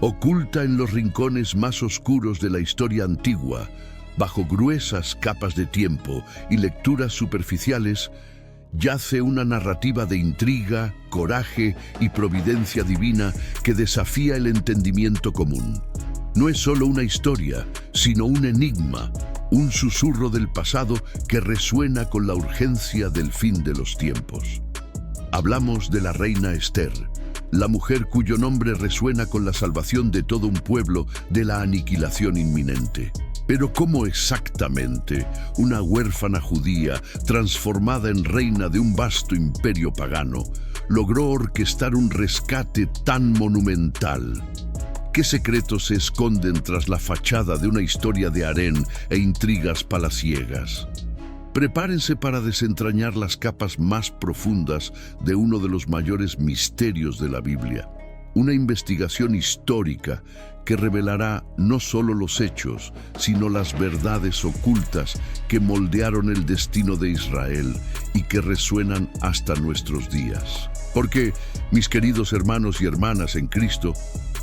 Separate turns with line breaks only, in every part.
Oculta en los rincones más oscuros de la historia antigua, bajo gruesas capas de tiempo y lecturas superficiales, yace una narrativa de intriga, coraje y providencia divina que desafía el entendimiento común. No es solo una historia, sino un enigma, un susurro del pasado que resuena con la urgencia del fin de los tiempos. Hablamos de la reina Esther, la mujer cuyo nombre resuena con la salvación de todo un pueblo de la aniquilación inminente. Pero ¿cómo exactamente una huérfana judía, transformada en reina de un vasto imperio pagano, logró orquestar un rescate tan monumental? ¿Qué secretos se esconden tras la fachada de una historia de harén e intrigas palaciegas? Prepárense para desentrañar las capas más profundas de uno de los mayores misterios de la Biblia. Una investigación histórica que revelará no solo los hechos, sino las verdades ocultas que moldearon el destino de Israel y que resuenan hasta nuestros días. Porque, mis queridos hermanos y hermanas en Cristo,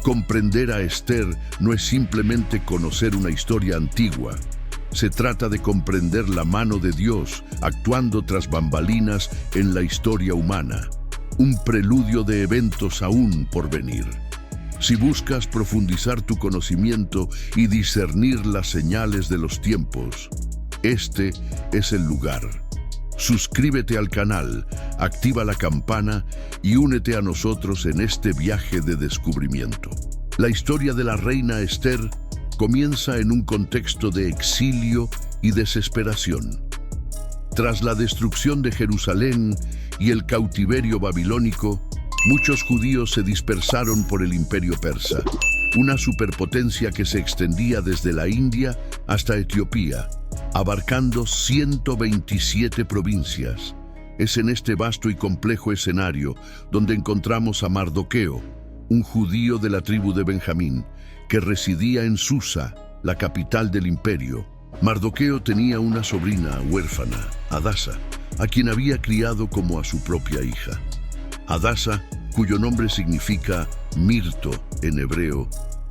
comprender a Esther no es simplemente conocer una historia antigua. Se trata de comprender la mano de Dios actuando tras bambalinas en la historia humana, un preludio de eventos aún por venir. Si buscas profundizar tu conocimiento y discernir las señales de los tiempos, este es el lugar. Suscríbete al canal, activa la campana y únete a nosotros en este viaje de descubrimiento. La historia de la reina Esther comienza en un contexto de exilio y desesperación. Tras la destrucción de Jerusalén y el cautiverio babilónico, muchos judíos se dispersaron por el imperio persa, una superpotencia que se extendía desde la India hasta Etiopía, abarcando 127 provincias. Es en este vasto y complejo escenario donde encontramos a Mardoqueo, un judío de la tribu de Benjamín, que residía en Susa, la capital del imperio. Mardoqueo tenía una sobrina huérfana, Hadasa, a quien había criado como a su propia hija. Hadasa, cuyo nombre significa mirto en hebreo,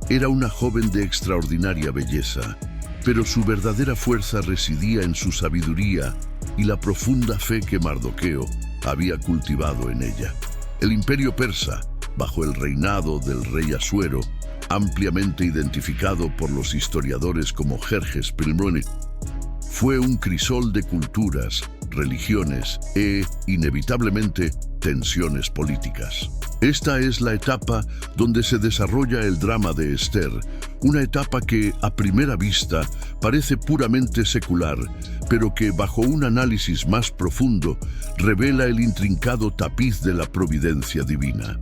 era una joven de extraordinaria belleza, pero su verdadera fuerza residía en su sabiduría y la profunda fe que Mardoqueo había cultivado en ella. El imperio persa, bajo el reinado del rey Asuero, ampliamente identificado por los historiadores como Jerjes Pilmroni, fue un crisol de culturas, religiones e, inevitablemente, tensiones políticas. Esta es la etapa donde se desarrolla el drama de Esther, una etapa que, a primera vista, parece puramente secular, pero que, bajo un análisis más profundo, revela el intrincado tapiz de la providencia divina.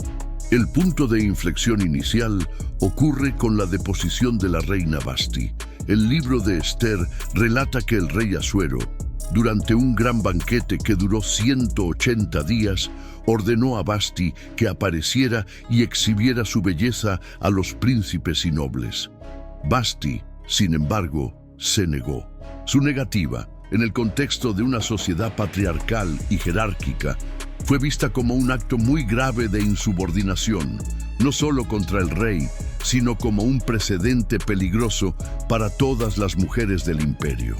El punto de inflexión inicial ocurre con la deposición de la reina Vasti. El libro de Esther relata que el rey Asuero, durante un gran banquete que duró 180 días, ordenó a Vasti que apareciera y exhibiera su belleza a los príncipes y nobles. Vasti, sin embargo, se negó. Su negativa, en el contexto de una sociedad patriarcal y jerárquica, fue vista como un acto muy grave de insubordinación, no solo contra el rey, sino como un precedente peligroso para todas las mujeres del imperio.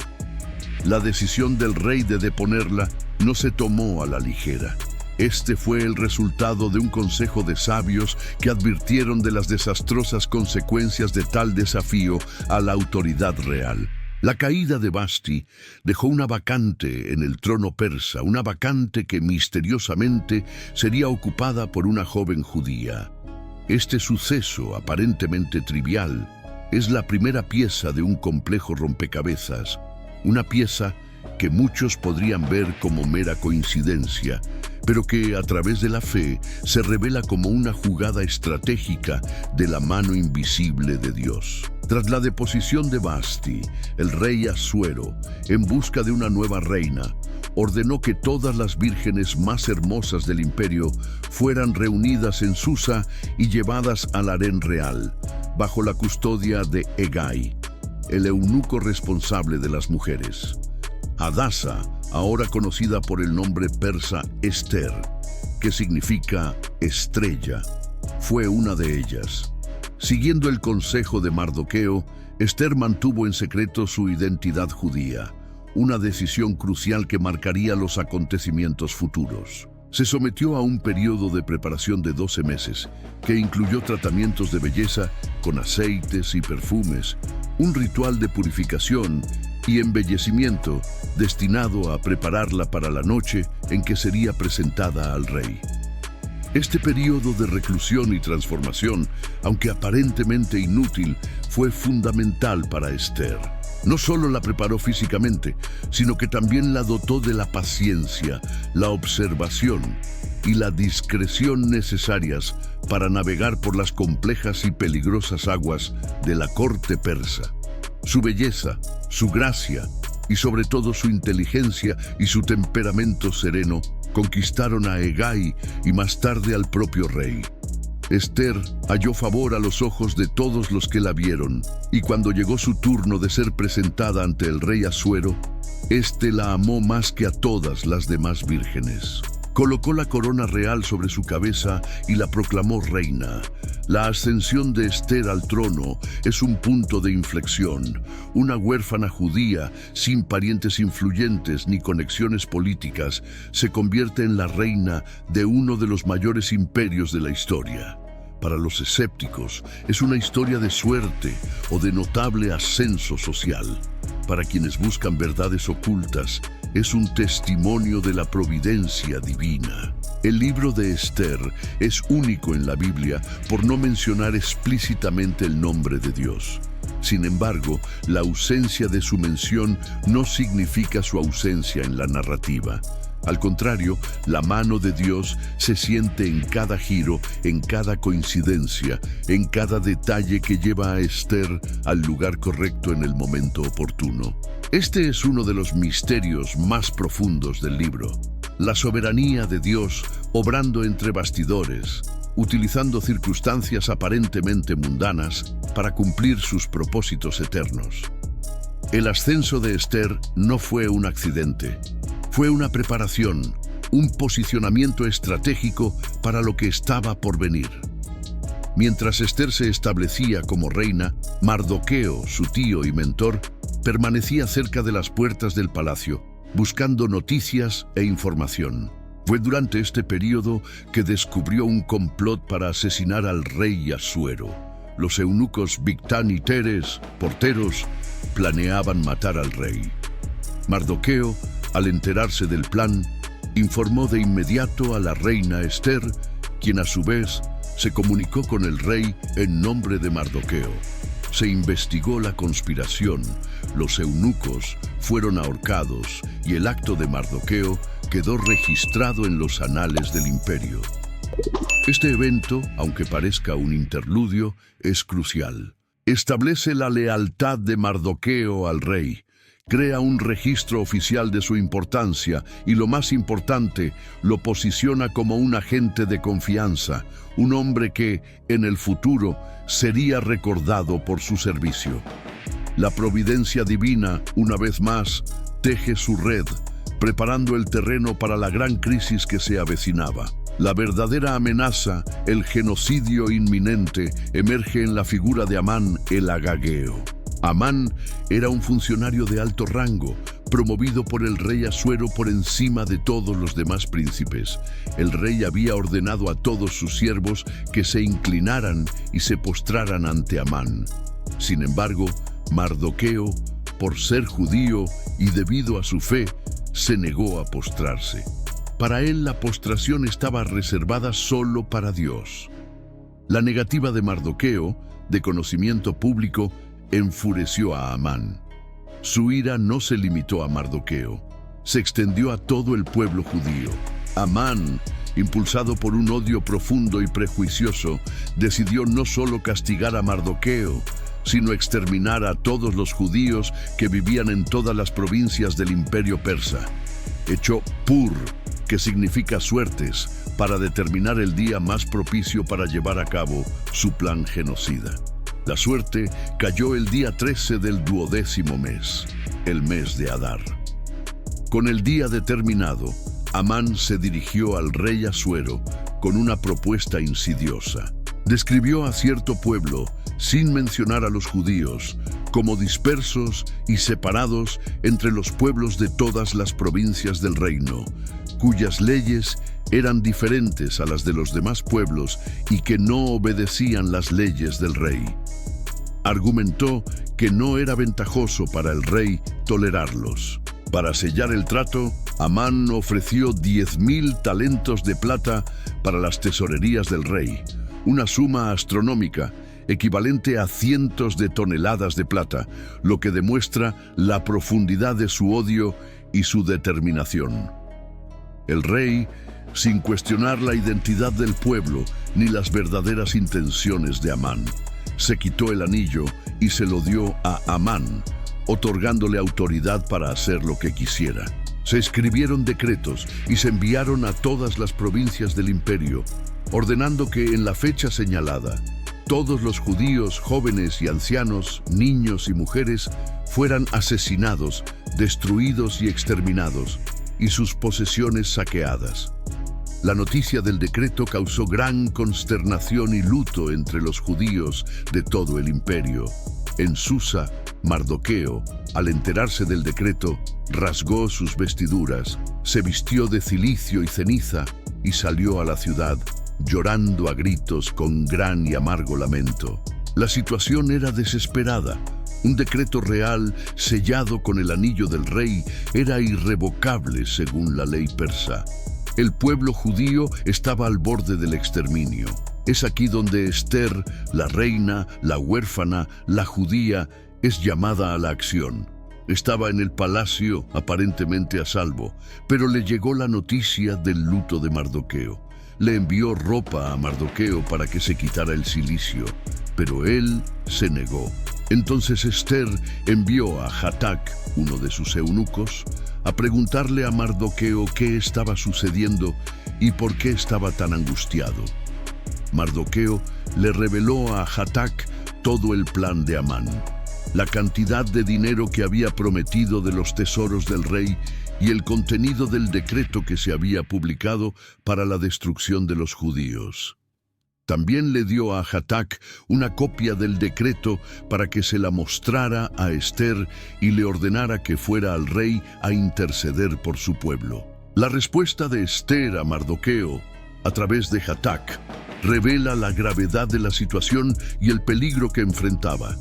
La decisión del rey de deponerla no se tomó a la ligera. Este fue el resultado de un consejo de sabios que advirtieron de las desastrosas consecuencias de tal desafío a la autoridad real. La caída de Vasti dejó una vacante en el trono persa, una vacante que misteriosamente sería ocupada por una joven judía. Este suceso, aparentemente trivial, es la primera pieza de un complejo rompecabezas, una pieza que muchos podrían ver como mera coincidencia, pero que a través de la fe se revela como una jugada estratégica de la mano invisible de Dios. Tras la deposición de Vasti, el rey Asuero, en busca de una nueva reina, ordenó que todas las vírgenes más hermosas del imperio fueran reunidas en Susa y llevadas al harén real, bajo la custodia de Hegai, el eunuco responsable de las mujeres. Hadasa, ahora conocida por el nombre persa Esther, que significa estrella, fue una de ellas. Siguiendo el consejo de Mardoqueo, Ester mantuvo en secreto su identidad judía, una decisión crucial que marcaría los acontecimientos futuros. Se sometió a un periodo de preparación de 12 meses, que incluyó tratamientos de belleza con aceites y perfumes, un ritual de purificación y embellecimiento destinado a prepararla para la noche en que sería presentada al rey. Este periodo de reclusión y transformación, aunque aparentemente inútil, fue fundamental para Ester. No solo la preparó físicamente, sino que también la dotó de la paciencia, la observación y la discreción necesarias para navegar por las complejas y peligrosas aguas de la corte persa. Su belleza, su gracia y sobre todo su inteligencia y su temperamento sereno conquistaron a Hegai y más tarde al propio rey. Ester halló favor a los ojos de todos los que la vieron, y cuando llegó su turno de ser presentada ante el rey Asuero, éste la amó más que a todas las demás vírgenes. Colocó la corona real sobre su cabeza y la proclamó reina. La ascensión de Ester al trono es un punto de inflexión. Una huérfana judía, sin parientes influyentes ni conexiones políticas, se convierte en la reina de uno de los mayores imperios de la historia. Para los escépticos, es una historia de suerte o de notable ascenso social. Para quienes buscan verdades ocultas, es un testimonio de la providencia divina. El libro de Ester es único en la Biblia por no mencionar explícitamente el nombre de Dios. Sin embargo, la ausencia de su mención no significa su ausencia en la narrativa. Al contrario, la mano de Dios se siente en cada giro, en cada coincidencia, en cada detalle que lleva a Ester al lugar correcto en el momento oportuno. Este es uno de los misterios más profundos del libro. La soberanía de Dios obrando entre bastidores, utilizando circunstancias aparentemente mundanas para cumplir sus propósitos eternos. El ascenso de Ester no fue un accidente. Fue una preparación, un posicionamiento estratégico para lo que estaba por venir. Mientras Ester se establecía como reina, Mardoqueo, su tío y mentor, permanecía cerca de las puertas del palacio, buscando noticias e información. Fue durante este periodo que descubrió un complot para asesinar al rey Asuero. Los eunucos Bigtán y Teres, porteros, planeaban matar al rey. Mardoqueo, al enterarse del plan, informó de inmediato a la reina Ester, quien a su vez se comunicó con el rey en nombre de Mardoqueo. Se investigó la conspiración, los eunucos fueron ahorcados y el acto de Mardoqueo quedó registrado en los anales del imperio. Este evento, aunque parezca un interludio, es crucial. Establece la lealtad de Mardoqueo al rey, crea un registro oficial de su importancia y, lo más importante, lo posiciona como un agente de confianza, un hombre que, en el futuro, sería recordado por su servicio. La providencia divina, una vez más, teje su red, preparando el terreno para la gran crisis que se avecinaba. La verdadera amenaza, el genocidio inminente, emerge en la figura de Amán el Agageo. Amán era un funcionario de alto rango, promovido por el rey Asuero por encima de todos los demás príncipes. El rey había ordenado a todos sus siervos que se inclinaran y se postraran ante Amán. Sin embargo, Mardoqueo, por ser judío y debido a su fe, se negó a postrarse. Para él, la postración estaba reservada solo para Dios. La negativa de Mardoqueo, de conocimiento público, enfureció a Amán. Su ira no se limitó a Mardoqueo, se extendió a todo el pueblo judío. Amán, impulsado por un odio profundo y prejuicioso, decidió no solo castigar a Mardoqueo, sino exterminar a todos los judíos que vivían en todas las provincias del imperio persa. Echó Pur, que significa suertes, para determinar el día más propicio para llevar a cabo su plan genocida. La suerte cayó el día 13 del 12º mes, el mes de Adar. Con el día determinado, Amán se dirigió al rey Asuero con una propuesta insidiosa. Describió a cierto pueblo, sin mencionar a los judíos, como dispersos y separados entre los pueblos de todas las provincias del reino, cuyas leyes eran diferentes a las de los demás pueblos y que no obedecían las leyes del rey. Argumentó que no era ventajoso para el rey tolerarlos. Para sellar el trato, Amán ofreció 10,000 talentos de plata para las tesorerías del rey, una suma astronómica equivalente a cientos de toneladas de plata, lo que demuestra la profundidad de su odio y su determinación. El rey, sin cuestionar la identidad del pueblo ni las verdaderas intenciones de Amán, se quitó el anillo y se lo dio a Amán, otorgándole autoridad para hacer lo que quisiera. Se escribieron decretos y se enviaron a todas las provincias del imperio, ordenando que en la fecha señalada, todos los judíos, jóvenes y ancianos, niños y mujeres, fueran asesinados, destruidos y exterminados, y sus posesiones saqueadas. La noticia del decreto causó gran consternación y luto entre los judíos de todo el imperio. En Susa, Mardoqueo, al enterarse del decreto, rasgó sus vestiduras, se vistió de cilicio y ceniza y salió a la ciudad, llorando a gritos con gran y amargo lamento. La situación era desesperada. Un decreto real, sellado con el anillo del rey, era irrevocable según la ley persa. El pueblo judío estaba al borde del exterminio. Es aquí donde Esther, la reina, la huérfana, la judía, es llamada a la acción. Estaba en el palacio, aparentemente a salvo, pero le llegó la noticia del luto de Mardoqueo. Le envió ropa a Mardoqueo para que se quitara el cilicio, pero él se negó. Entonces Esther envió a Hatac, uno de sus eunucos, a preguntarle a Mardoqueo qué estaba sucediendo y por qué estaba tan angustiado. Mardoqueo le reveló a Hatac todo el plan de Amán, la cantidad de dinero que había prometido de los tesoros del rey y el contenido del decreto que se había publicado para la destrucción de los judíos. También le dio a Hatac una copia del decreto para que se la mostrara a Esther y le ordenara que fuera al rey a interceder por su pueblo. La respuesta de Esther a Mardoqueo, a través de Hatac, revela la gravedad de la situación y el peligro que enfrentaba.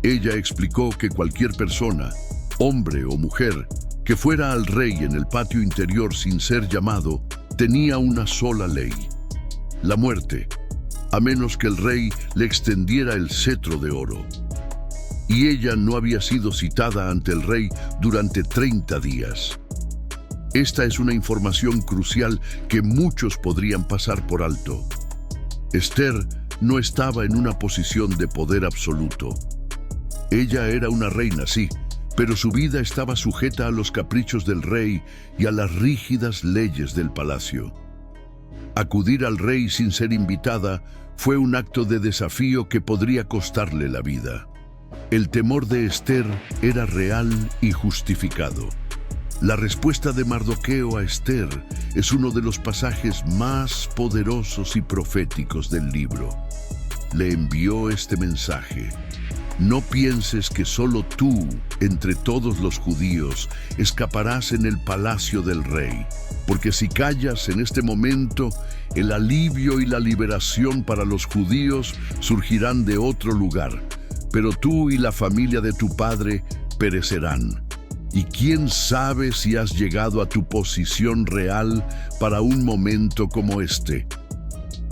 Ella explicó que cualquier persona, hombre o mujer, que fuera al rey en el patio interior sin ser llamado, tenía una sola ley: la muerte, a menos que el rey le extendiera el cetro de oro. Y ella no había sido citada ante el rey durante 30 días. Esta es una información crucial que muchos podrían pasar por alto. Esther no estaba en una posición de poder absoluto. Ella era una reina, sí, pero su vida estaba sujeta a los caprichos del rey y a las rígidas leyes del palacio. Acudir al rey sin ser invitada fue un acto de desafío que podría costarle la vida. El temor de Esther era real y justificado. La respuesta de Mardoqueo a Esther es uno de los pasajes más poderosos y proféticos del libro. Le envió este mensaje: no pienses que solo tú, entre todos los judíos, escaparás en el palacio del rey, porque si callas en este momento, el alivio y la liberación para los judíos surgirán de otro lugar, pero tú y la familia de tu padre perecerán. Y quién sabe si has llegado a tu posición real para un momento como este.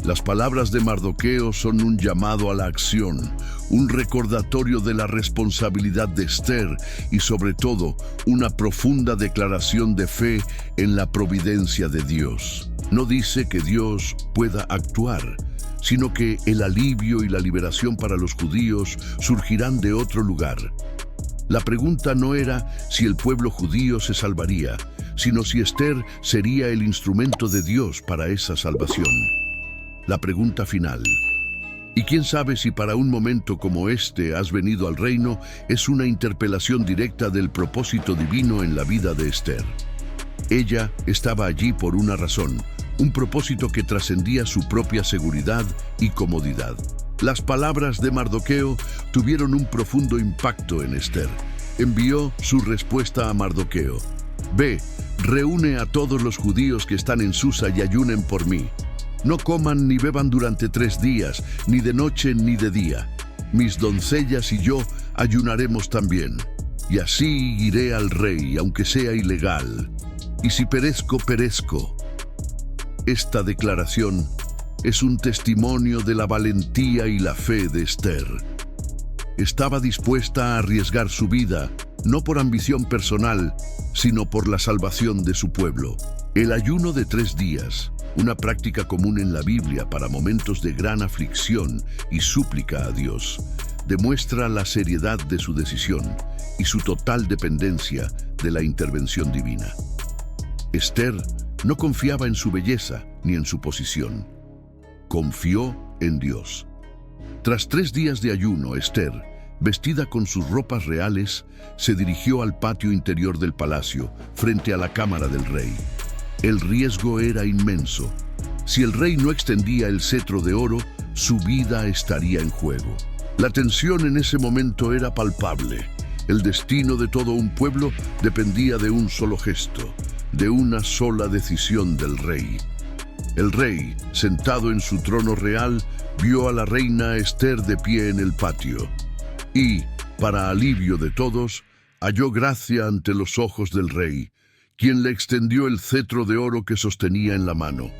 Las palabras de Mardoqueo son un llamado a la acción, un recordatorio de la responsabilidad de Esther y sobre todo una profunda declaración de fe en la providencia de Dios. No dice que Dios pueda actuar, sino que el alivio y la liberación para los judíos surgirán de otro lugar. La pregunta no era si el pueblo judío se salvaría, sino si Esther sería el instrumento de Dios para esa salvación. La pregunta final: ¿y quién sabe si para un momento como este has venido al reino? Es una interpelación directa del propósito divino en la vida de Esther. Ella estaba allí por una razón, un propósito que trascendía su propia seguridad y comodidad. Las palabras de Mardoqueo tuvieron un profundo impacto en Esther. Envió su respuesta a Mardoqueo: «Ve, reúne a todos los judíos que están en Susa y ayunen por mí. No coman ni beban durante 3 días, ni de noche ni de día. Mis doncellas y yo ayunaremos también. Y así iré al rey, aunque sea ilegal. Y si perezco, perezco». Esta declaración es un testimonio de la valentía y la fe de Esther. Estaba dispuesta a arriesgar su vida, no por ambición personal, sino por la salvación de su pueblo. El ayuno de 3 días, una práctica común en la Biblia para momentos de gran aflicción y súplica a Dios, demuestra la seriedad de su decisión y su total dependencia de la intervención divina. Esther no confiaba en su belleza ni en su posición. Confió en Dios. Tras 3 días de ayuno, Esther, vestida con sus ropas reales, se dirigió al patio interior del palacio, frente a la cámara del rey. El riesgo era inmenso. Si el rey no extendía el cetro de oro, su vida estaría en juego. La tensión en ese momento era palpable. El destino de todo un pueblo dependía de un solo gesto, de una sola decisión del rey. El rey, sentado en su trono real, vio a la reina Esther de pie en el patio y, para alivio de todos, halló gracia ante los ojos del rey, quien le extendió el cetro de oro que sostenía en la mano.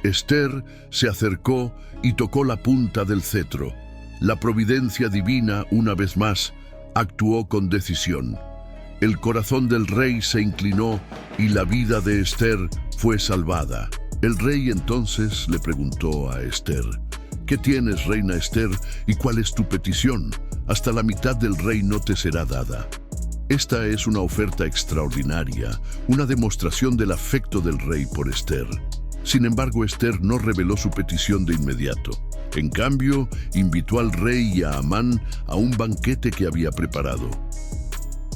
Esther se acercó y tocó la punta del cetro. La providencia divina, una vez más, actuó con decisión. El corazón del rey se inclinó y la vida de Esther fue salvada. El rey entonces le preguntó a Esther: «¿Qué tienes, reina Esther, y cuál es tu petición? Hasta la mitad del reino te será dada». Esta es una oferta extraordinaria, una demostración del afecto del rey por Esther. Sin embargo, Esther no reveló su petición de inmediato. En cambio, invitó al rey y a Amán a un banquete que había preparado.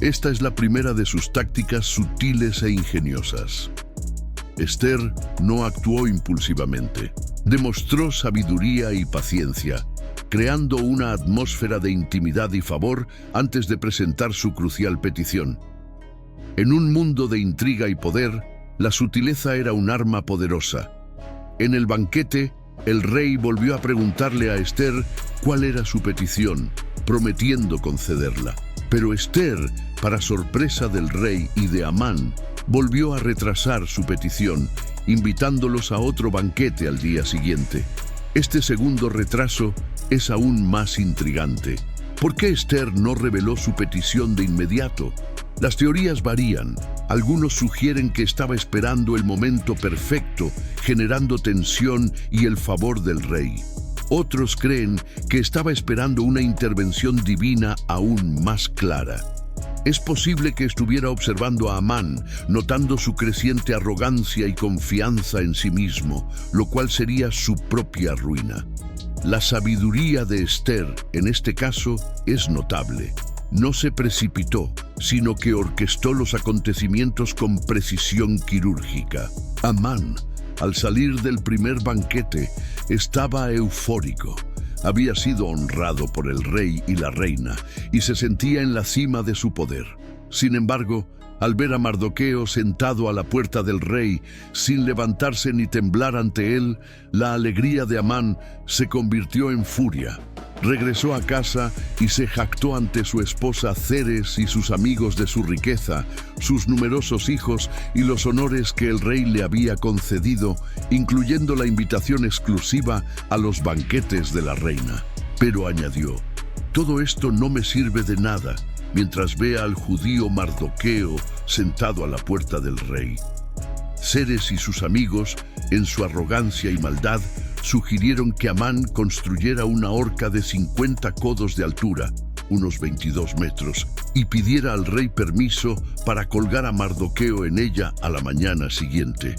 Esta es la primera de sus tácticas sutiles e ingeniosas. Esther no actuó impulsivamente. Demostró sabiduría y paciencia, creando una atmósfera de intimidad y favor antes de presentar su crucial petición. En un mundo de intriga y poder, la sutileza era un arma poderosa. En el banquete, el rey volvió a preguntarle a Esther cuál era su petición, prometiendo concederla. Pero Esther, para sorpresa del rey y de Amán, volvió a retrasar su petición, invitándolos a otro banquete al día siguiente. Este segundo retraso es aún más intrigante. ¿Por qué Esther no reveló su petición de inmediato? Las teorías varían. Algunos sugieren que estaba esperando el momento perfecto, generando tensión y el favor del rey. Otros creen que estaba esperando una intervención divina aún más clara. Es posible que estuviera observando a Amán, notando su creciente arrogancia y confianza en sí mismo, lo cual sería su propia ruina. La sabiduría de Esther, en este caso, es notable. No se precipitó, sino que orquestó los acontecimientos con precisión quirúrgica. Amán, al salir del primer banquete, estaba eufórico. Había sido honrado por el rey y la reina y se sentía en la cima de su poder. Sin embargo, al ver a Mardoqueo sentado a la puerta del rey, sin levantarse ni temblar ante él, la alegría de Amán se convirtió en furia. Regresó a casa y se jactó ante su esposa Ceres y sus amigos de su riqueza, sus numerosos hijos y los honores que el rey le había concedido, incluyendo la invitación exclusiva a los banquetes de la reina. Pero añadió: «Todo esto no me sirve de nada mientras vea al judío Mardoqueo sentado a la puerta del rey». Ceres y sus amigos, en su arrogancia y maldad, sugirieron que Amán construyera una horca de 50 codos de altura, unos 22 metros, y pidiera al rey permiso para colgar a Mardoqueo en ella a la mañana siguiente.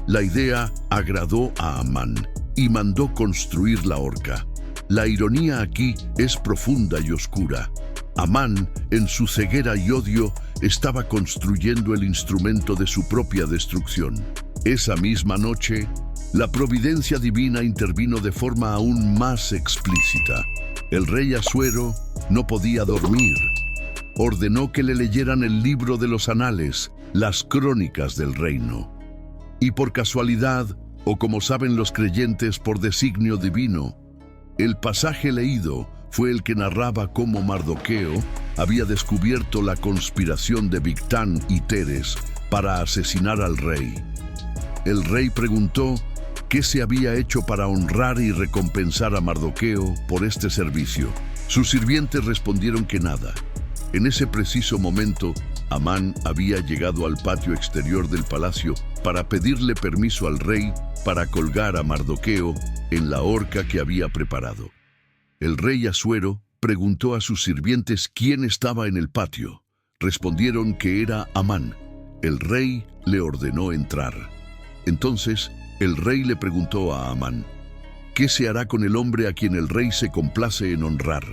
La idea agradó a Amán y mandó construir la horca. La ironía aquí es profunda y oscura. Amán, en su ceguera y odio, estaba construyendo el instrumento de su propia destrucción. Esa misma noche, La providencia divina intervino de forma aún más explícita. El rey Asuero no podía dormir. Ordenó que le leyeran el libro de los anales, las crónicas del reino. Y por casualidad, o como saben los creyentes por designio divino, el pasaje leído fue el que narraba cómo Mardoqueo había descubierto la conspiración de Bigtán y Teres para asesinar al rey. El rey preguntó qué se había hecho para honrar y recompensar a Mardoqueo por este servicio. Sus sirvientes respondieron que nada. En ese preciso momento, Amán había llegado al patio exterior del palacio para pedirle permiso al rey para colgar a Mardoqueo en la horca que había preparado. El rey Asuero preguntó a sus sirvientes quién estaba en el patio. Respondieron que era Amán. El rey le ordenó entrar. Entonces, el rey le preguntó a Amán: ¿qué se hará con el hombre a quien el rey se complace en honrar?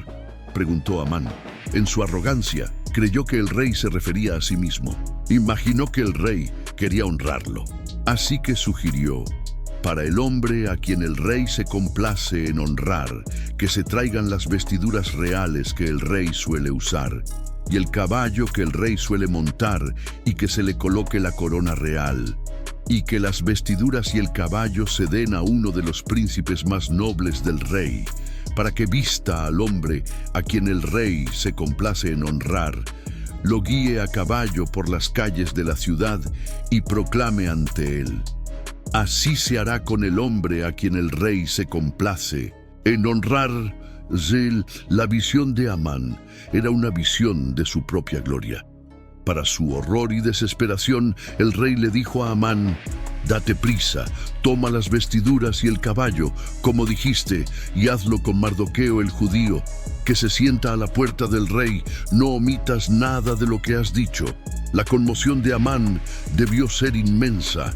Preguntó Amán. En su arrogancia, creyó que el rey se refería a sí mismo. Imaginó que el rey quería honrarlo. Así que sugirió: para el hombre a quien el rey se complace en honrar, que se traigan las vestiduras reales que el rey suele usar, y el caballo que el rey suele montar, y que se le coloque la corona real, y que las vestiduras y el caballo se den a uno de los príncipes más nobles del rey, para que vista al hombre a quien el rey se complace en honrar, lo guíe a caballo por las calles de la ciudad y proclame ante él: así se hará con el hombre a quien el rey se complace en honrar. La visión de Amán era una visión de su propia gloria. Para su horror y desesperación, el rey le dijo a Amán: date prisa, toma las vestiduras y el caballo, como dijiste, y hazlo con Mardoqueo el judío, que se sienta a la puerta del rey. No omitas nada de lo que has dicho. La conmoción de Amán debió ser inmensa.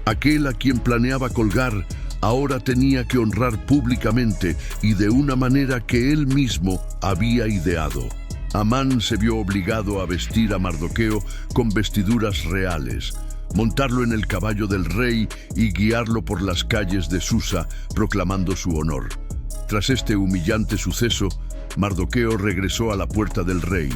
Aquel a quien planeaba colgar ahora tenía que honrar públicamente y de una manera que él mismo había ideado. Amán se vio obligado a vestir a Mardoqueo con vestiduras reales, montarlo en el caballo del rey y guiarlo por las calles de Susa, proclamando su honor. Tras este humillante suceso, Mardoqueo regresó a la puerta del rey,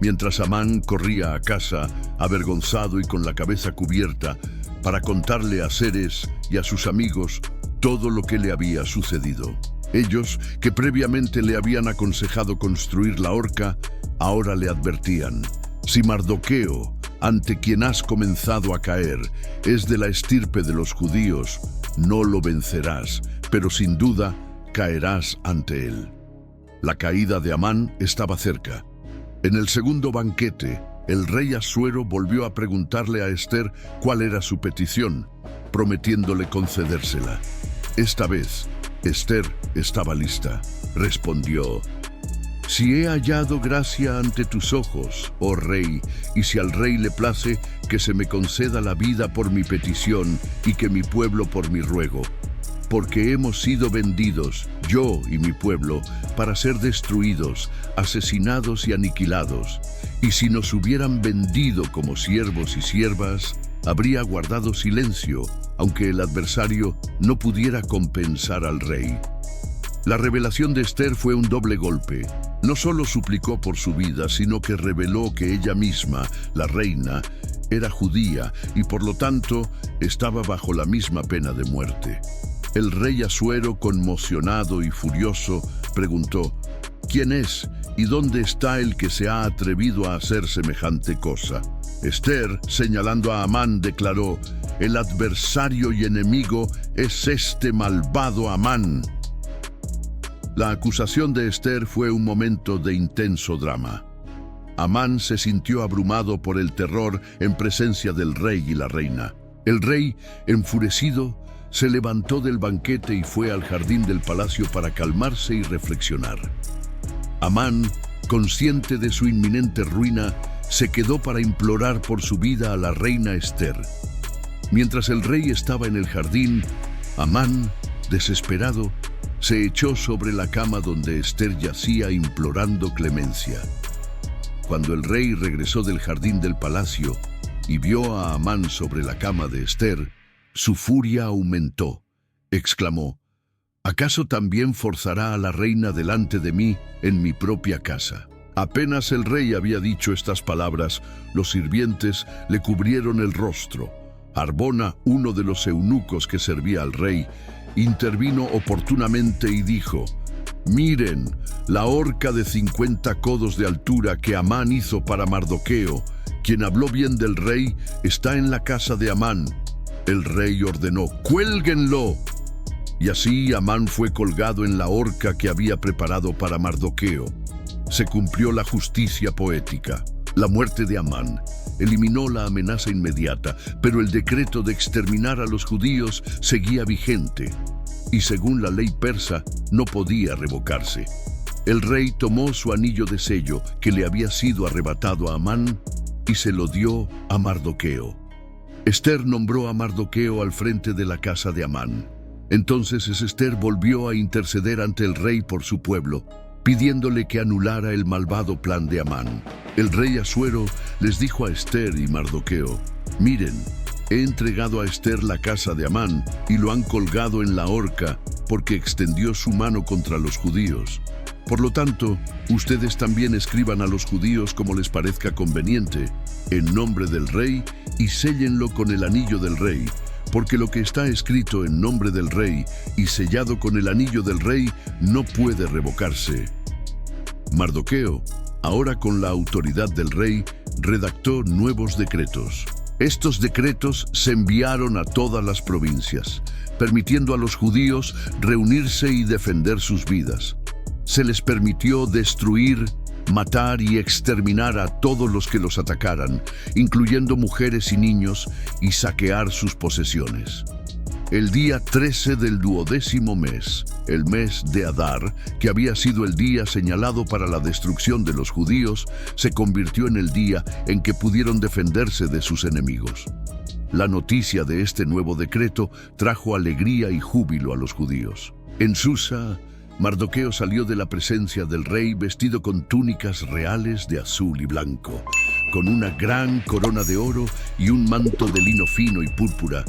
mientras Amán corría a casa, avergonzado y con la cabeza cubierta, para contarle a Zeres y a sus amigos todo lo que le había sucedido. Ellos, que previamente le habían aconsejado construir la horca, ahora le advertían: si Mardoqueo, ante quien has comenzado a caer, es de la estirpe de los judíos, no lo vencerás, pero sin duda caerás ante él. La caída de Amán estaba cerca. En el segundo banquete, el rey Asuero volvió a preguntarle a Ester cuál era su petición, prometiéndole concedérsela. Esta vez, Ester estaba lista. Respondió: si he hallado gracia ante tus ojos, oh rey, y si al rey le place, que se me conceda la vida por mi petición y que mi pueblo por mi ruego. Porque hemos sido vendidos, yo y mi pueblo, para ser destruidos, asesinados y aniquilados. Y si nos hubieran vendido como siervos y siervas, habría guardado silencio, aunque el adversario no pudiera compensar al rey. La revelación de Ester fue un doble golpe. No solo suplicó por su vida, sino que reveló que ella misma, la reina, era judía y por lo tanto estaba bajo la misma pena de muerte. El rey Asuero, conmocionado y furioso, preguntó: ¿quién es y dónde está el que se ha atrevido a hacer semejante cosa? Ester, señalando a Amán, declaró: el adversario y enemigo es este malvado Amán. La acusación de Ester fue un momento de intenso drama. Amán se sintió abrumado por el terror en presencia del rey y la reina. El rey, enfurecido, se levantó del banquete y fue al jardín del palacio para calmarse y reflexionar. Amán, consciente de su inminente ruina, se quedó para implorar por su vida a la reina Ester. Mientras el rey estaba en el jardín, Amán, desesperado, se echó sobre la cama donde Ester yacía implorando clemencia. Cuando el rey regresó del jardín del palacio y vio a Amán sobre la cama de Ester, su furia aumentó. exclamó. ¿Acaso también forzará a la reina delante de mí en mi propia casa? Apenas el rey había dicho estas palabras, los sirvientes le cubrieron el rostro. Harbona, uno de los eunucos que servía al rey, intervino oportunamente y dijo: «Miren, la horca de 50 codos de altura que Amán hizo para Mardoqueo, quien habló bien del rey, está en la casa de Amán». El rey ordenó: «¡Cuélguenlo!». Y así Amán fue colgado en la horca que había preparado para Mardoqueo. Se cumplió la justicia poética. La muerte de Amán eliminó la amenaza inmediata, pero el decreto de exterminar a los judíos seguía vigente, y según la ley persa, no podía revocarse. El rey tomó su anillo de sello que le había sido arrebatado a Amán y se lo dio a Mardoqueo. Ester nombró a Mardoqueo al frente de la casa de Amán. Entonces Ester volvió a interceder ante el rey por su pueblo, pidiéndole que anulara el malvado plan de Amán. El rey Asuero les dijo a Ester y Mardoqueo: «Miren, he entregado a Ester la casa de Amán y lo han colgado en la horca porque extendió su mano contra los judíos. Por lo tanto, ustedes también escriban a los judíos como les parezca conveniente, en nombre del rey, y séllenlo con el anillo del rey, porque lo que está escrito en nombre del rey y sellado con el anillo del rey no puede revocarse». Mardoqueo, ahora con la autoridad del rey, redactó nuevos decretos. Estos decretos se enviaron a todas las provincias, permitiendo a los judíos reunirse y defender sus vidas. Se les permitió destruir, matar y exterminar a todos los que los atacaran, incluyendo mujeres y niños, y saquear sus posesiones. El día 13 del 12º mes, el mes de Adar, que había sido el día señalado para la destrucción de los judíos, se convirtió en el día en que pudieron defenderse de sus enemigos. La noticia de este nuevo decreto trajo alegría y júbilo a los judíos. En Susa, Mardoqueo salió de la presencia del rey vestido con túnicas reales de azul y blanco, con una gran corona de oro y un manto de lino fino y púrpura,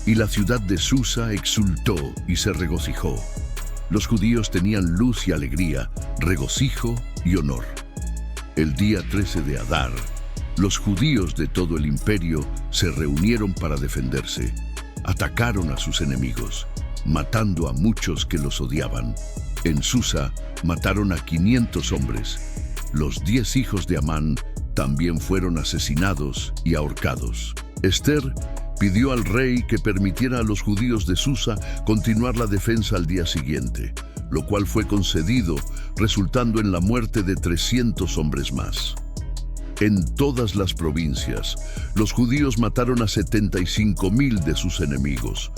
y la ciudad de Susa exultó y se regocijó. Los judíos tenían luz y alegría, regocijo y honor. El día 13 de Adar, los judíos de todo el imperio se reunieron para defenderse. Atacaron a sus enemigos, matando a muchos que los odiaban. En Susa mataron a 500 hombres. Los 10 hijos de Amán también fueron asesinados y ahorcados. Ester pidió al rey que permitiera a los judíos de Susa continuar la defensa al día siguiente, lo cual fue concedido, resultando en la muerte de 300 hombres más. En todas las provincias, los judíos mataron a 75,000 de sus enemigos,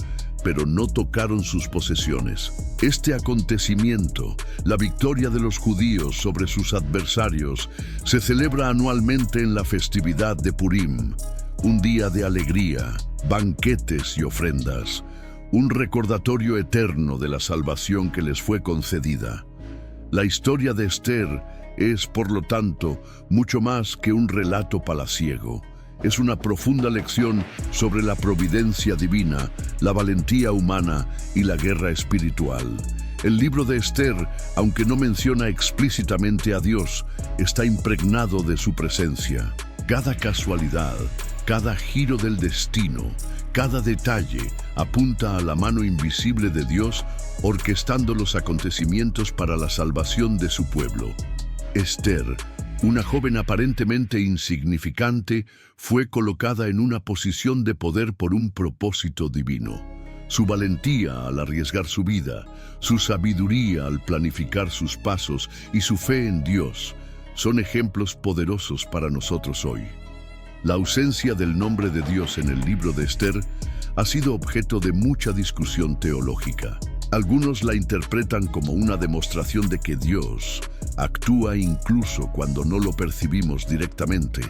pero no tocaron sus posesiones. Este acontecimiento, la victoria de los judíos sobre sus adversarios, se celebra anualmente en la festividad de Purim, un día de alegría, banquetes y ofrendas, un recordatorio eterno de la salvación que les fue concedida. La historia de Ester es, por lo tanto, mucho más que un relato palaciego. Es una profunda lección sobre la providencia divina, la valentía humana y la guerra espiritual. El libro de Ester, aunque no menciona explícitamente a Dios, está impregnado de su presencia. Cada casualidad, cada giro del destino, cada detalle apunta a la mano invisible de Dios orquestando los acontecimientos para la salvación de su pueblo. Ester, una joven aparentemente insignificante, fue colocada en una posición de poder por un propósito divino. Su valentía al arriesgar su vida, su sabiduría al planificar sus pasos y su fe en Dios son ejemplos poderosos para nosotros hoy. La ausencia del nombre de Dios en el libro de Ester ha sido objeto de mucha discusión teológica. Algunos la interpretan como una demostración de que Dios actúa incluso cuando no lo percibimos directamente,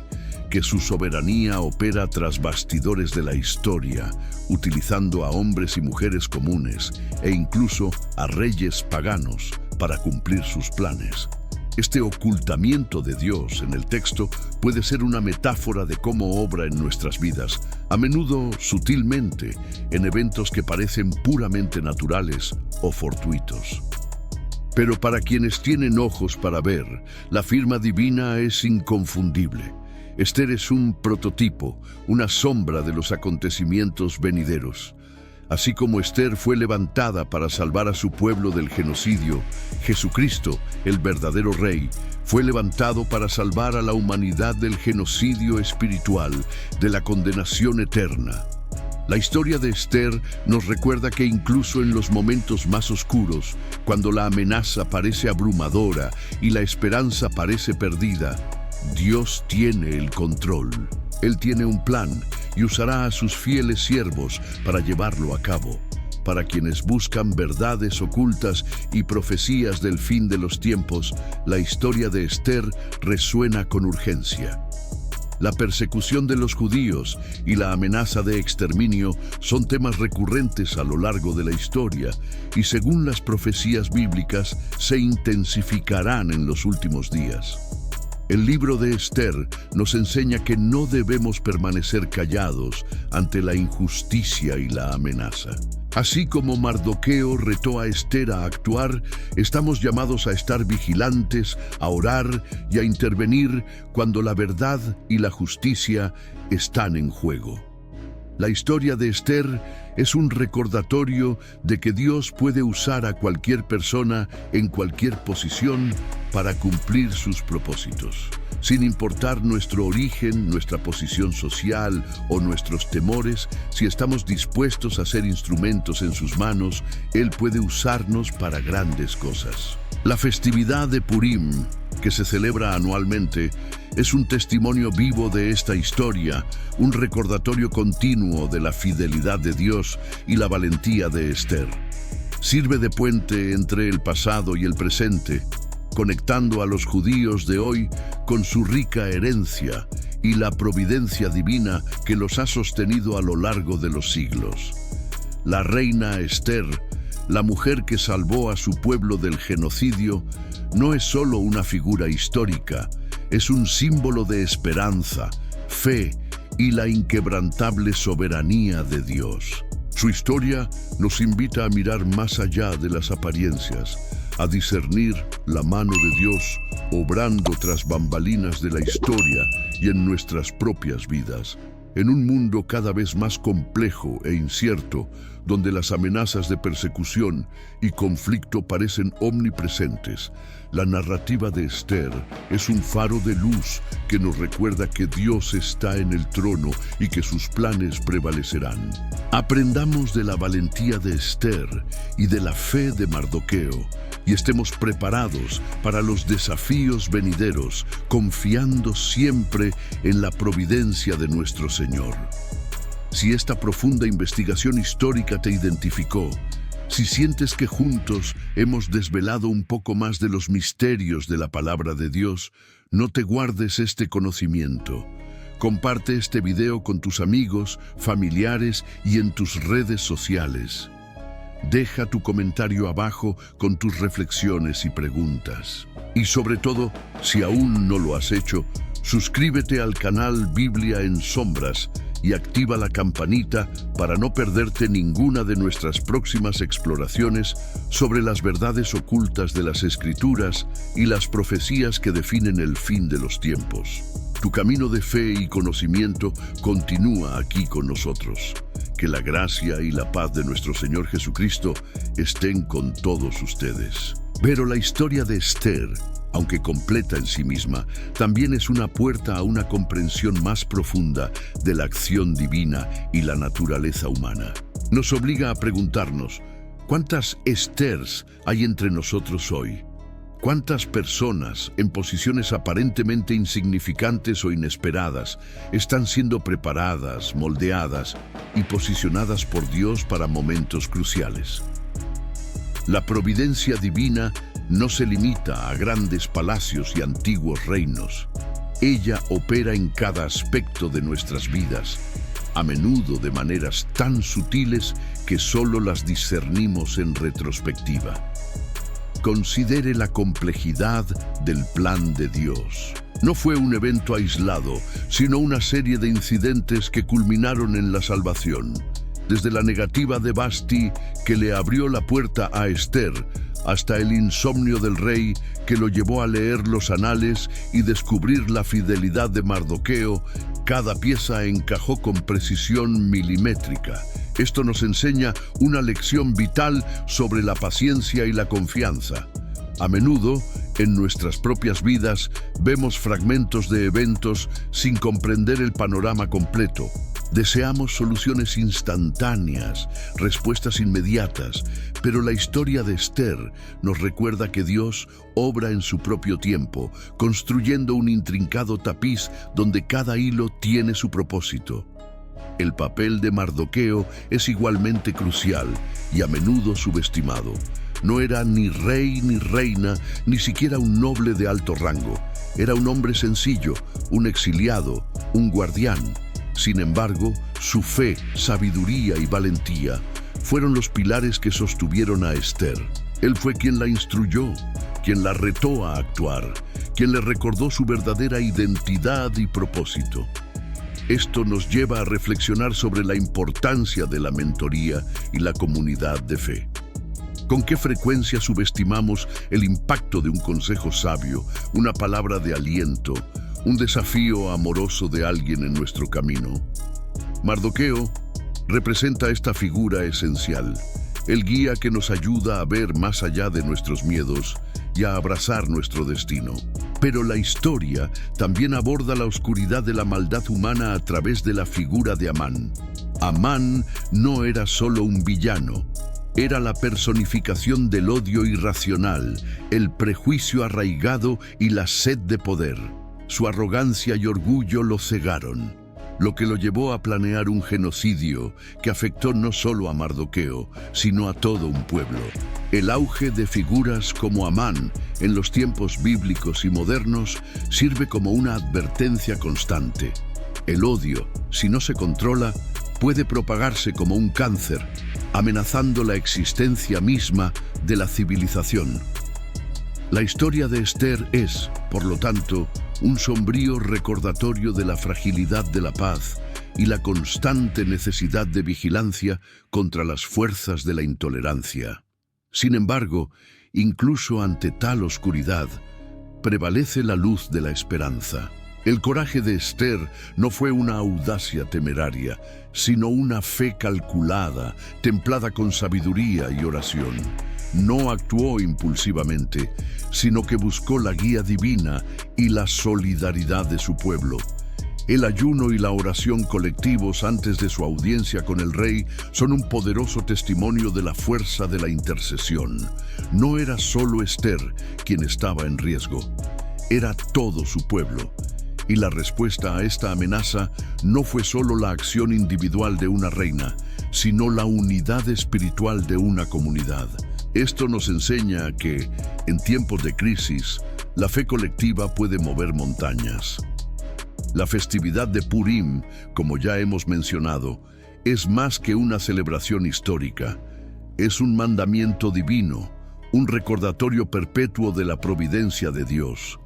que su soberanía opera tras bastidores de la historia, utilizando a hombres y mujeres comunes e incluso a reyes paganos para cumplir sus planes. Este ocultamiento de Dios en el texto puede ser una metáfora de cómo obra en nuestras vidas, a menudo sutilmente, en eventos que parecen puramente naturales o fortuitos. Pero para quienes tienen ojos para ver, la firma divina es inconfundible. Esther es un prototipo, una sombra de los acontecimientos venideros. Así como Esther fue levantada para salvar a su pueblo del genocidio, Jesucristo, el verdadero Rey, fue levantado para salvar a la humanidad del genocidio espiritual, de la condenación eterna. La historia de Esther nos recuerda que incluso en los momentos más oscuros, cuando la amenaza parece abrumadora y la esperanza parece perdida, Dios tiene el control. Él tiene un plan y usará a sus fieles siervos para llevarlo a cabo. Para quienes buscan verdades ocultas y profecías del fin de los tiempos, la historia de Esther resuena con urgencia. La persecución de los judíos y la amenaza de exterminio son temas recurrentes a lo largo de la historia y, según las profecías bíblicas, se intensificarán en los últimos días. El libro de Esther nos enseña que no debemos permanecer callados ante la injusticia y la amenaza. Así como Mardoqueo retó a Esther a actuar, estamos llamados a estar vigilantes, a orar y a intervenir cuando la verdad y la justicia están en juego. La historia de Esther es un recordatorio de que Dios puede usar a cualquier persona en cualquier posición para cumplir sus propósitos. Sin importar nuestro origen, nuestra posición social o nuestros temores, si estamos dispuestos a ser instrumentos en sus manos, Él puede usarnos para grandes cosas. La festividad de Purim, que se celebra anualmente, es un testimonio vivo de esta historia, un recordatorio continuo de la fidelidad de Dios y la valentía de Esther. Sirve de puente entre el pasado y el presente, conectando a los judíos de hoy con su rica herencia y la providencia divina que los ha sostenido a lo largo de los siglos. La reina Esther, la mujer que salvó a su pueblo del genocidio, no es solo una figura histórica, es un símbolo de esperanza, fe y la inquebrantable soberanía de Dios. Su historia nos invita a mirar más allá de las apariencias, a discernir la mano de Dios obrando tras bambalinas de la historia y en nuestras propias vidas. En un mundo cada vez más complejo e incierto, donde las amenazas de persecución y conflicto parecen omnipresentes, la narrativa de Esther es un faro de luz que nos recuerda que Dios está en el trono y que sus planes prevalecerán. Aprendamos de la valentía de Esther y de la fe de Mardoqueo, y estemos preparados para los desafíos venideros, confiando siempre en la providencia de nuestro Señor. Si esta profunda investigación histórica te identificó, si sientes que juntos hemos desvelado un poco más de los misterios de la palabra de Dios, no te guardes este conocimiento. Comparte este video con tus amigos, familiares y en tus redes sociales. Deja tu comentario abajo con tus reflexiones y preguntas. Y sobre todo, si aún no lo has hecho, suscríbete al canal Biblia en Sombras y activa la campanita para no perderte ninguna de nuestras próximas exploraciones sobre las verdades ocultas de las Escrituras y las profecías que definen el fin de los tiempos. Tu camino de fe y conocimiento continúa aquí con nosotros. Que la gracia y la paz de nuestro Señor Jesucristo estén con todos ustedes. Pero la historia de Esther, aunque completa en sí misma, también es una puerta a una comprensión más profunda de la acción divina y la naturaleza humana. Nos obliga a preguntarnos, ¿cuántas Esthers hay entre nosotros hoy? ¿Cuántas personas, en posiciones aparentemente insignificantes o inesperadas, están siendo preparadas, moldeadas y posicionadas por Dios para momentos cruciales? La providencia divina no se limita a grandes palacios y antiguos reinos. Ella opera en cada aspecto de nuestras vidas, a menudo de maneras tan sutiles que solo las discernimos en retrospectiva. considere la complejidad del plan de Dios. No fue un evento aislado, sino una serie de incidentes que culminaron en la salvación. Desde la negativa de Vasti, que le abrió la puerta a Esther, hasta el insomnio del rey, que lo llevó a leer los anales y descubrir la fidelidad de Mardoqueo, cada pieza encajó con precisión milimétrica. Esto nos enseña una lección vital sobre la paciencia y la confianza. A menudo, en nuestras propias vidas, vemos fragmentos de eventos sin comprender el panorama completo. Deseamos soluciones instantáneas, respuestas inmediatas, pero la historia de Esther nos recuerda que Dios obra en su propio tiempo, construyendo un intrincado tapiz donde cada hilo tiene su propósito. El papel de Mardoqueo es igualmente crucial y a menudo subestimado. No era ni rey ni reina, ni siquiera un noble de alto rango. Era un hombre sencillo, un exiliado, un guardián. Sin embargo, su fe, sabiduría y valentía fueron los pilares que sostuvieron a Esther. Él fue quien la instruyó, quien la retó a actuar, quien le recordó su verdadera identidad y propósito. Esto nos lleva a reflexionar sobre la importancia de la mentoría y la comunidad de fe. ¿Con qué frecuencia subestimamos el impacto de un consejo sabio, una palabra de aliento, un desafío amoroso de alguien en nuestro camino? Mardoqueo representa esta figura esencial, el guía que nos ayuda a ver más allá de nuestros miedos y a abrazar nuestro destino. Pero la historia también aborda la oscuridad de la maldad humana a través de la figura de Amán. Amán no era solo un villano, era la personificación del odio irracional, el prejuicio arraigado y la sed de poder. Su arrogancia y orgullo lo cegaron, lo que lo llevó a planear un genocidio que afectó no solo a Mardoqueo, sino a todo un pueblo. El auge de figuras como Amán en los tiempos bíblicos y modernos sirve como una advertencia constante. El odio, si no se controla, puede propagarse como un cáncer, amenazando la existencia misma de la civilización. La historia de Esther es, por lo tanto, un sombrío recordatorio de la fragilidad de la paz y la constante necesidad de vigilancia contra las fuerzas de la intolerancia. Sin embargo, incluso ante tal oscuridad, prevalece la luz de la esperanza. El coraje de Esther no fue una audacia temeraria, sino una fe calculada, templada con sabiduría y oración. No actuó impulsivamente, sino que buscó la guía divina y la solidaridad de su pueblo. El ayuno y la oración colectivos antes de su audiencia con el rey son un poderoso testimonio de la fuerza de la intercesión. No era solo Esther quien estaba en riesgo, era todo su pueblo. Y la respuesta a esta amenaza no fue solo la acción individual de una reina, sino la unidad espiritual de una comunidad. Esto nos enseña que, en tiempos de crisis, la fe colectiva puede mover montañas. La festividad de Purim, como ya hemos mencionado, es más que una celebración histórica. Es un mandamiento divino, un recordatorio perpetuo de la providencia de Dios.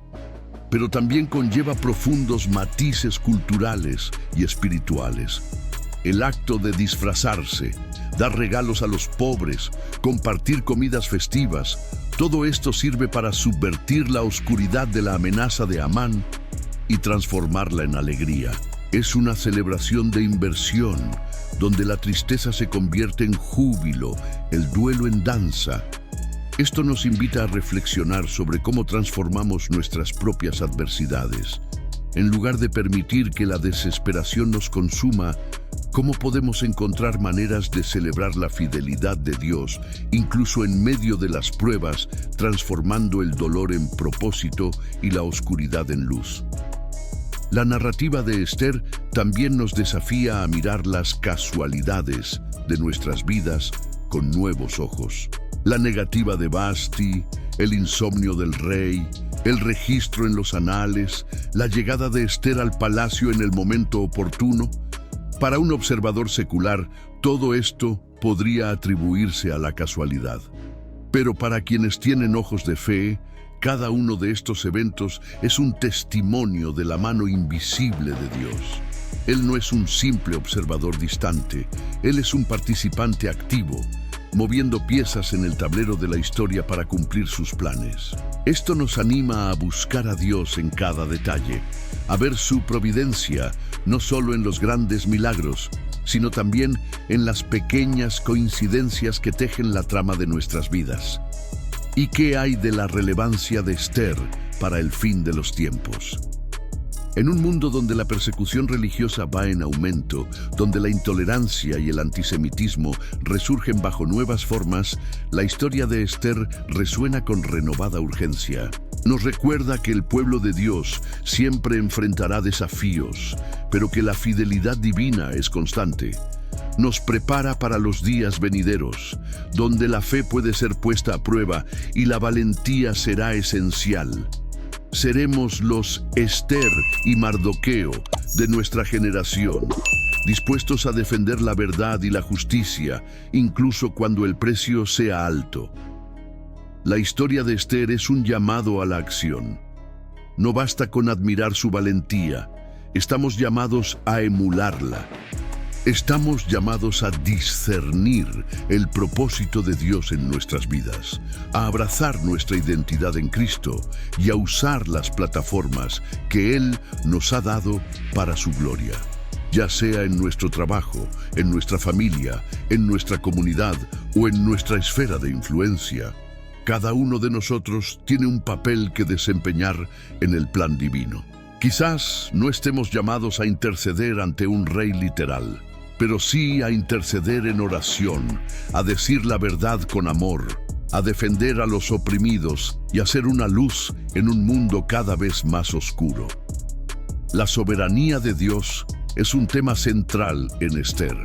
Pero también conlleva profundos matices culturales y espirituales. El acto de disfrazarse, dar regalos a los pobres, compartir comidas festivas, todo esto sirve para subvertir la oscuridad de la amenaza de Amán y transformarla en alegría. Es una celebración de inversión, donde la tristeza se convierte en júbilo, el duelo en danza. Esto nos invita a reflexionar sobre cómo transformamos nuestras propias adversidades. En lugar de permitir que la desesperación nos consuma, ¿cómo podemos encontrar maneras de celebrar la fidelidad de Dios, incluso en medio de las pruebas, transformando el dolor en propósito y la oscuridad en luz? La narrativa de Esther también nos desafía a mirar las casualidades de nuestras vidas con nuevos ojos. La negativa de Vasti, el insomnio del rey, el registro en los anales, la llegada de Esther al palacio en el momento oportuno. Para un observador secular, todo esto podría atribuirse a la casualidad. Pero para quienes tienen ojos de fe, cada uno de estos eventos es un testimonio de la mano invisible de Dios. Él no es un simple observador distante, Él es un participante activo, moviendo piezas en el tablero de la historia para cumplir sus planes. Esto nos anima a buscar a Dios en cada detalle, a ver su providencia, no solo en los grandes milagros, sino también en las pequeñas coincidencias que tejen la trama de nuestras vidas. ¿Y qué hay de la relevancia de Esther para el fin de los tiempos? En un mundo donde la persecución religiosa va en aumento, donde la intolerancia y el antisemitismo resurgen bajo nuevas formas, la historia de Esther resuena con renovada urgencia. Nos recuerda que el pueblo de Dios siempre enfrentará desafíos, pero que la fidelidad divina es constante. Nos prepara para los días venideros, donde la fe puede ser puesta a prueba y la valentía será esencial. Seremos los Esther y Mardoqueo de nuestra generación, dispuestos a defender la verdad y la justicia, incluso cuando el precio sea alto. La historia de Esther es un llamado a la acción. No basta con admirar su valentía, estamos llamados a emularla. Estamos llamados a discernir el propósito de Dios en nuestras vidas, a abrazar nuestra identidad en Cristo y a usar las plataformas que Él nos ha dado para su gloria. Ya sea en nuestro trabajo, en nuestra familia, en nuestra comunidad o en nuestra esfera de influencia, cada uno de nosotros tiene un papel que desempeñar en el plan divino. Quizás no estemos llamados a interceder ante un rey literal, pero sí a interceder en oración, a decir la verdad con amor, a defender a los oprimidos y a ser una luz en un mundo cada vez más oscuro. La soberanía de Dios es un tema central en Esther,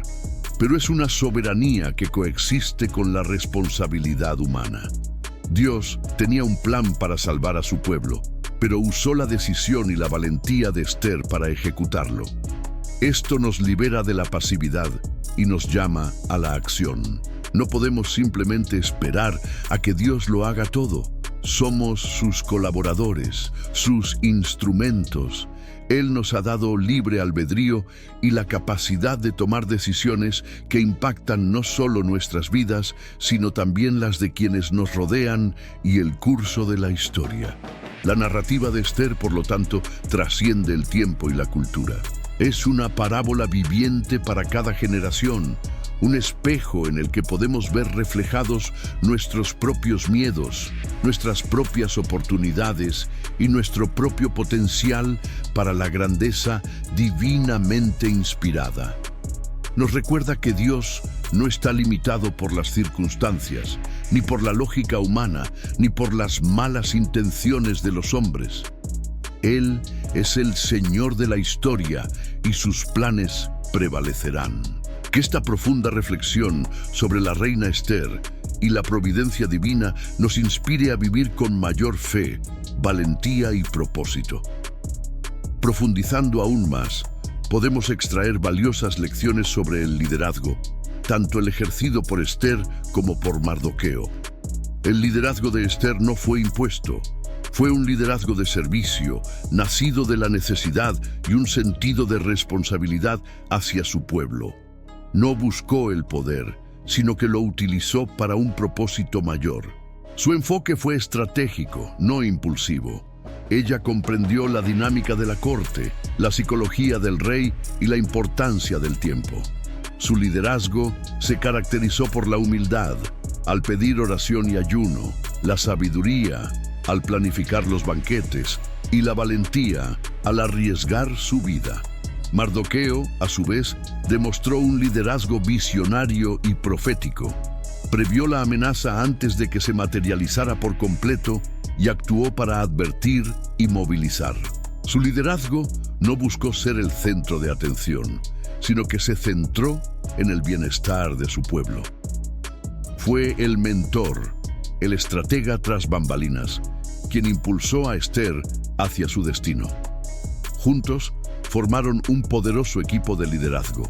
pero es una soberanía que coexiste con la responsabilidad humana. Dios tenía un plan para salvar a su pueblo, pero usó la decisión y la valentía de Esther para ejecutarlo. Esto nos libera de la pasividad y nos llama a la acción. No podemos simplemente esperar a que Dios lo haga todo. Somos sus colaboradores, sus instrumentos. Él nos ha dado libre albedrío y la capacidad de tomar decisiones que impactan no solo nuestras vidas, sino también las de quienes nos rodean y el curso de la historia. La narrativa de Esther, por lo tanto, trasciende el tiempo y la cultura. Es una parábola viviente para cada generación, un espejo en el que podemos ver reflejados nuestros propios miedos, nuestras propias oportunidades y nuestro propio potencial para la grandeza divinamente inspirada. Nos recuerda que Dios no está limitado por las circunstancias, ni por la lógica humana, ni por las malas intenciones de los hombres. Él es el Señor de la historia y sus planes prevalecerán. Que esta profunda reflexión sobre la reina Esther y la providencia divina nos inspire a vivir con mayor fe, valentía y propósito. Profundizando aún más, podemos extraer valiosas lecciones sobre el liderazgo, tanto el ejercido por Esther como por Mardoqueo. El liderazgo de Esther no fue impuesto. Fue un liderazgo de servicio, nacido de la necesidad y un sentido de responsabilidad hacia su pueblo. No buscó el poder, sino que lo utilizó para un propósito mayor. Su enfoque fue estratégico, no impulsivo. Ella comprendió la dinámica de la corte, la psicología del rey y la importancia del tiempo. Su liderazgo se caracterizó por la humildad, al pedir oración y ayuno, la sabiduría, al planificar los banquetes, y la valentía al arriesgar su vida. Mardoqueo, a su vez, demostró un liderazgo visionario y profético. Previó la amenaza antes de que se materializara por completo y actuó para advertir y movilizar. Su liderazgo no buscó ser el centro de atención, sino que se centró en el bienestar de su pueblo. Fue el mentor, el estratega tras bambalinas, quien impulsó a Esther hacia su destino. Juntos, formaron un poderoso equipo de liderazgo.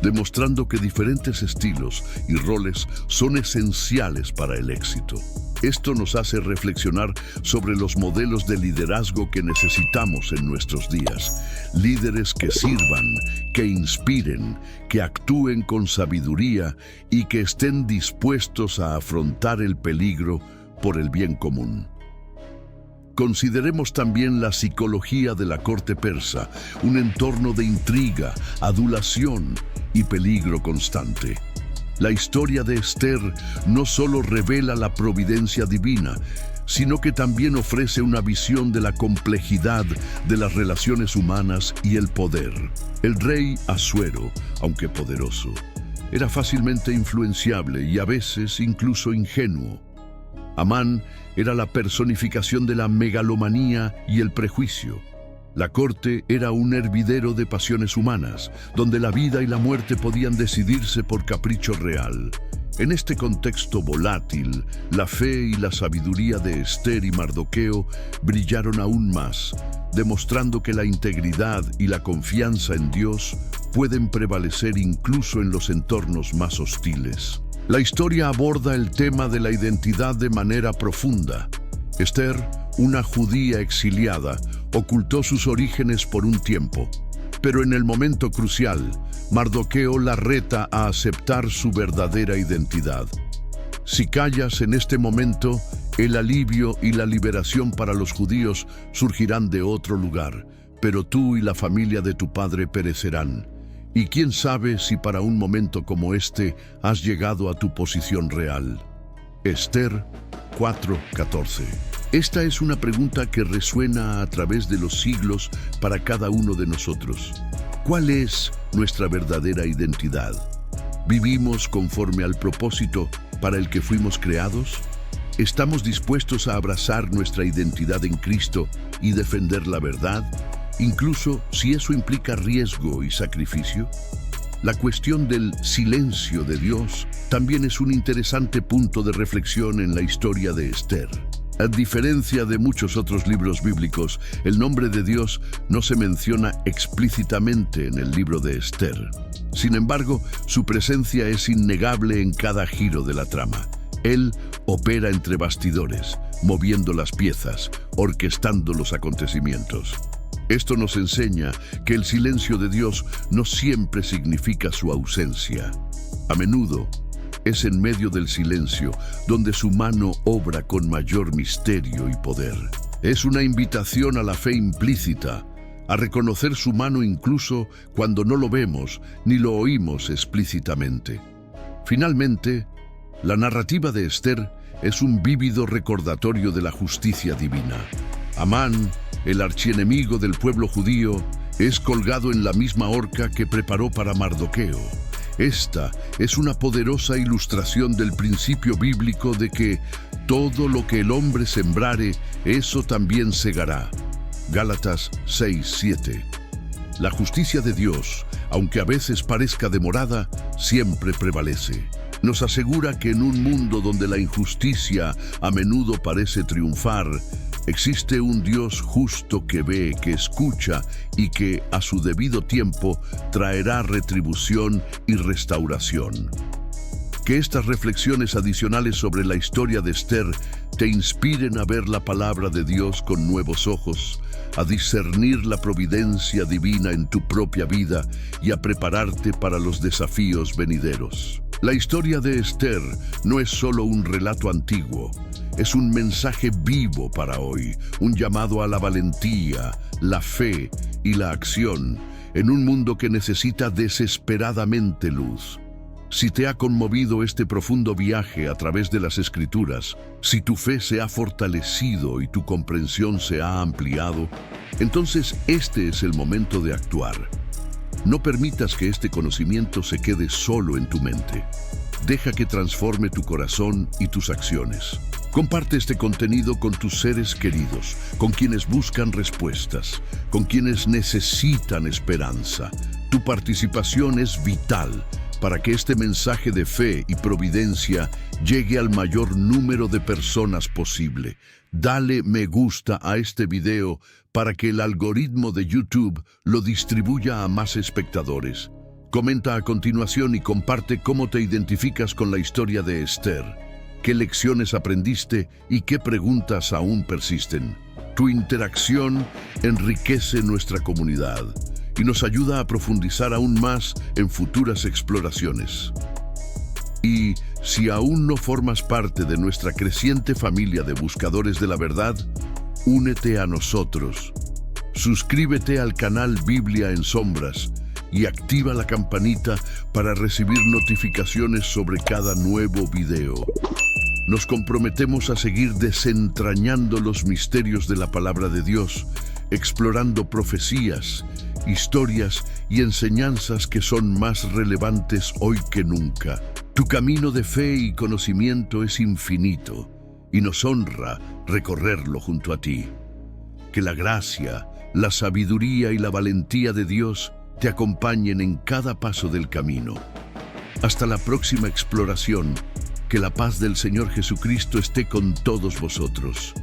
demostrando que diferentes estilos y roles son esenciales para el éxito. Esto nos hace reflexionar sobre los modelos de liderazgo que necesitamos en nuestros días. Líderes que sirvan, que inspiren, que actúen con sabiduría y que estén dispuestos a afrontar el peligro por el bien común. Consideremos también la psicología de la corte persa, un entorno de intriga, adulación y peligro constante. La historia de Esther no solo revela la providencia divina, sino que también ofrece una visión de la complejidad de las relaciones humanas y el poder. El rey Asuero, aunque poderoso, era fácilmente influenciable y a veces incluso ingenuo. Amán era la personificación de la megalomanía y el prejuicio. La corte era un hervidero de pasiones humanas, donde la vida y la muerte podían decidirse por capricho real. En este contexto volátil, la fe y la sabiduría de Esther y Mardoqueo brillaron aún más, demostrando que la integridad y la confianza en Dios pueden prevalecer incluso en los entornos más hostiles. La historia aborda el tema de la identidad de manera profunda. Esther, una judía exiliada, ocultó sus orígenes por un tiempo, pero en el momento crucial, Mardoqueo la reta a aceptar su verdadera identidad. Si callas en este momento, el alivio y la liberación para los judíos surgirán de otro lugar, pero tú y la familia de tu padre perecerán. Y quién sabe si para un momento como este has llegado a tu posición real. Esther 4:14. Esta es una pregunta que resuena a través de los siglos para cada uno de nosotros. ¿Cuál es nuestra verdadera identidad? ¿Vivimos conforme al propósito para el que fuimos creados? ¿Estamos dispuestos a abrazar nuestra identidad en Cristo y defender la verdad, incluso si eso implica riesgo y sacrificio? La cuestión del silencio de Dios también es un interesante punto de reflexión en la historia de Esther. A diferencia de muchos otros libros bíblicos, el nombre de Dios no se menciona explícitamente en el libro de Esther. Sin embargo, su presencia es innegable en cada giro de la trama. Él opera entre bastidores, moviendo las piezas, orquestando los acontecimientos. Esto nos enseña que el silencio de Dios no siempre significa su ausencia. A menudo, es en medio del silencio donde su mano obra con mayor misterio y poder. Es una invitación a la fe implícita, a reconocer su mano incluso cuando no lo vemos ni lo oímos explícitamente. Finalmente, la narrativa de Esther es un vívido recordatorio de la justicia divina. Amán, el archienemigo del pueblo judío, es colgado en la misma horca que preparó para Mardoqueo. Esta es una poderosa ilustración del principio bíblico de que todo lo que el hombre sembrare, eso también segará. Gálatas 6:7. La justicia de Dios, aunque a veces parezca demorada, siempre prevalece. Nos asegura que en un mundo donde la injusticia a menudo parece triunfar, existe un Dios justo que ve, que escucha y que, a su debido tiempo, traerá retribución y restauración. Que estas reflexiones adicionales sobre la historia de Esther te inspiren a ver la palabra de Dios con nuevos ojos, a discernir la providencia divina en tu propia vida y a prepararte para los desafíos venideros. La historia de Esther no es solo un relato antiguo, es un mensaje vivo para hoy, un llamado a la valentía, la fe y la acción en un mundo que necesita desesperadamente luz. Si te ha conmovido este profundo viaje a través de las Escrituras, si tu fe se ha fortalecido y tu comprensión se ha ampliado, entonces este es el momento de actuar. No permitas que este conocimiento se quede solo en tu mente. Deja que transforme tu corazón y tus acciones. Comparte este contenido con tus seres queridos, con quienes buscan respuestas, con quienes necesitan esperanza. Tu participación es vital para que este mensaje de fe y providencia llegue al mayor número de personas posible. Dale me gusta a este video para que el algoritmo de YouTube lo distribuya a más espectadores. Comenta a continuación y comparte cómo te identificas con la historia de Esther, qué lecciones aprendiste y qué preguntas aún persisten. Tu interacción enriquece nuestra comunidad y nos ayuda a profundizar aún más en futuras exploraciones. Y si aún no formas parte de nuestra creciente familia de buscadores de la verdad, únete a nosotros. Suscríbete al canal Biblia en Sombras y activa la campanita para recibir notificaciones sobre cada nuevo video. Nos comprometemos a seguir desentrañando los misterios de la palabra de Dios, explorando profecías, historias y enseñanzas que son más relevantes hoy que nunca. Tu camino de fe y conocimiento es infinito y nos honra recorrerlo junto a ti. Que la gracia, la sabiduría y la valentía de Dios te acompañen en cada paso del camino. Hasta la próxima exploración, que la paz del Señor Jesucristo esté con todos vosotros.